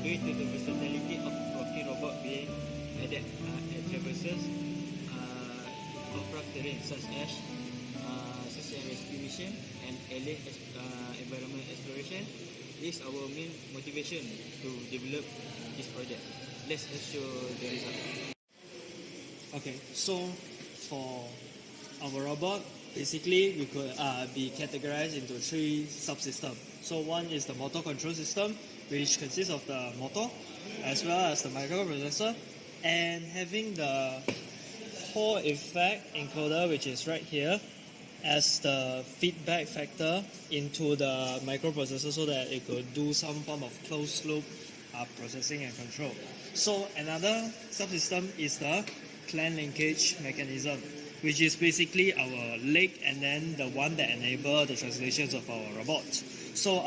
due to the versatility of walking robot being added at traverses off-road terrain such as search and rescue mission and alien environment exploration is our main motivation to develop this project. Let's show the result. Okay, so for our robot, basically we could be categorized into 3 subsystems. So one is the motor control system, which consists of the motor as well as the microprocessor, and having the Hall effect encoder, which is right here, as the feedback factor into the microprocessor so that it could do some form of closed loop processing and control. So another subsystem is the Klann linkage mechanism, which is basically our leg and then the one that enable the translations of our robot. So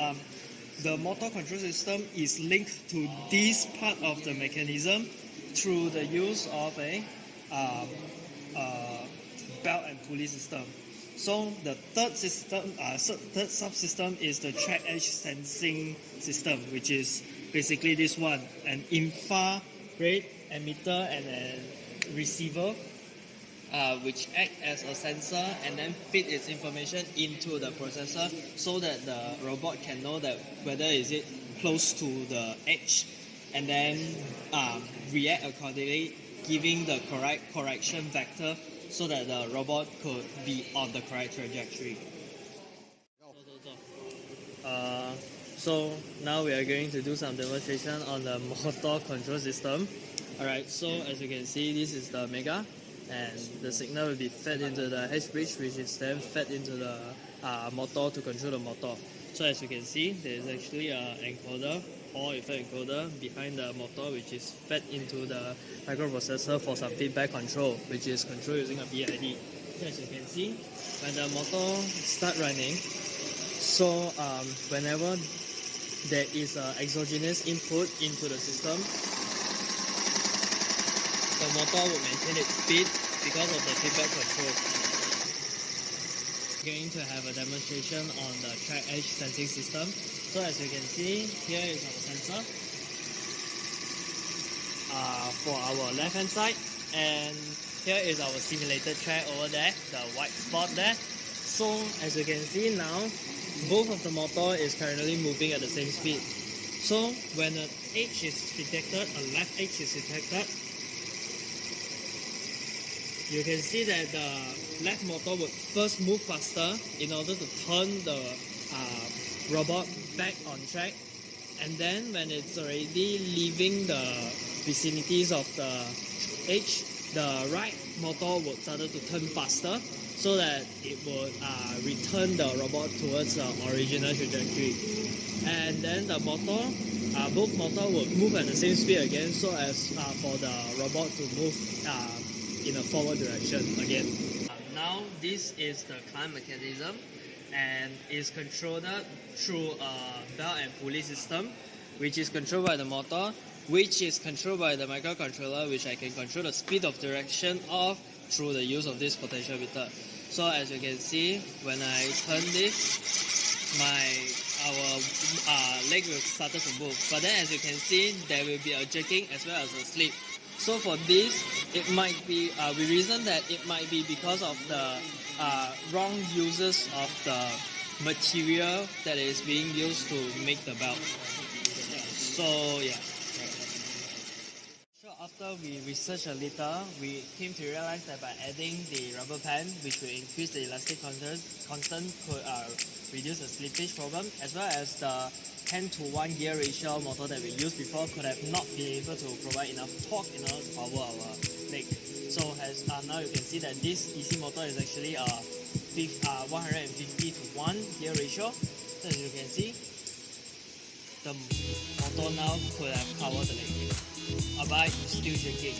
the motor control system is linked to this part of the mechanism through the use of a belt and pulley system. So the third subsystem is the track edge sensing system, which is basically this one, an infrared emitter and a receiver, which act as a sensor and then feed its information into the processor so that the robot can know that whether is it close to the edge and then react accordingly, giving the correct correction vector so that the robot could be on the correct trajectory. So now we are going to do some demonstration on the motor control system. Alright, so as you can see, this is the Mega, and the signal will be fed into the H-bridge, which is then fed into the motor to control the motor. So as you can see, there is actually an encoder, Hall effect encoder, behind the motor, which is fed into the microprocessor for some feedback control, which is controlled using a PID. So as you can see, when the motor start running, so whenever there is an exogenous input into the system, the motor will maintain its speed because of the feedback control. We're going to have a demonstration on the track edge sensing system. So as you can see, here is our sensor for our left hand side, and here is our simulated track over there, the white spot there. So as you can see now, both of the motor is currently moving at the same speed. So when an edge is detected, a left edge is detected, you can see that the left motor would first move faster in order to turn the robot back on track, and then when it's already leaving the vicinities of the edge, the right motor would start to turn faster so that it would return the robot towards the original trajectory. And then the motor, both motor would move at the same speed again so as for the robot to move in a forward direction again. Now this is the climb mechanism and is controlled through a belt and pulley system, which is controlled by the motor, which is controlled by the microcontroller, which I can control the speed of direction of through the use of this potentiometer. So as you can see, when I turn this, our leg will start to move. But then as you can see, there will be a jerking as well as a slip. So for this, it might be, we reason that it might be because of the wrong uses of the material that is being used to make the belt. So yeah. So after we researched a little, we came to realize that by adding the rubber band, which will increase the elastic content, could reduce the slippage problem, as well as the 10:1 gear ratio motor that we used before could have not been able to provide enough torque in order to power our leg. So as now you can see that this DC motor is actually a 150:1 gear ratio. So as you can see, the motor now could have powered the leg, but it's still shaking.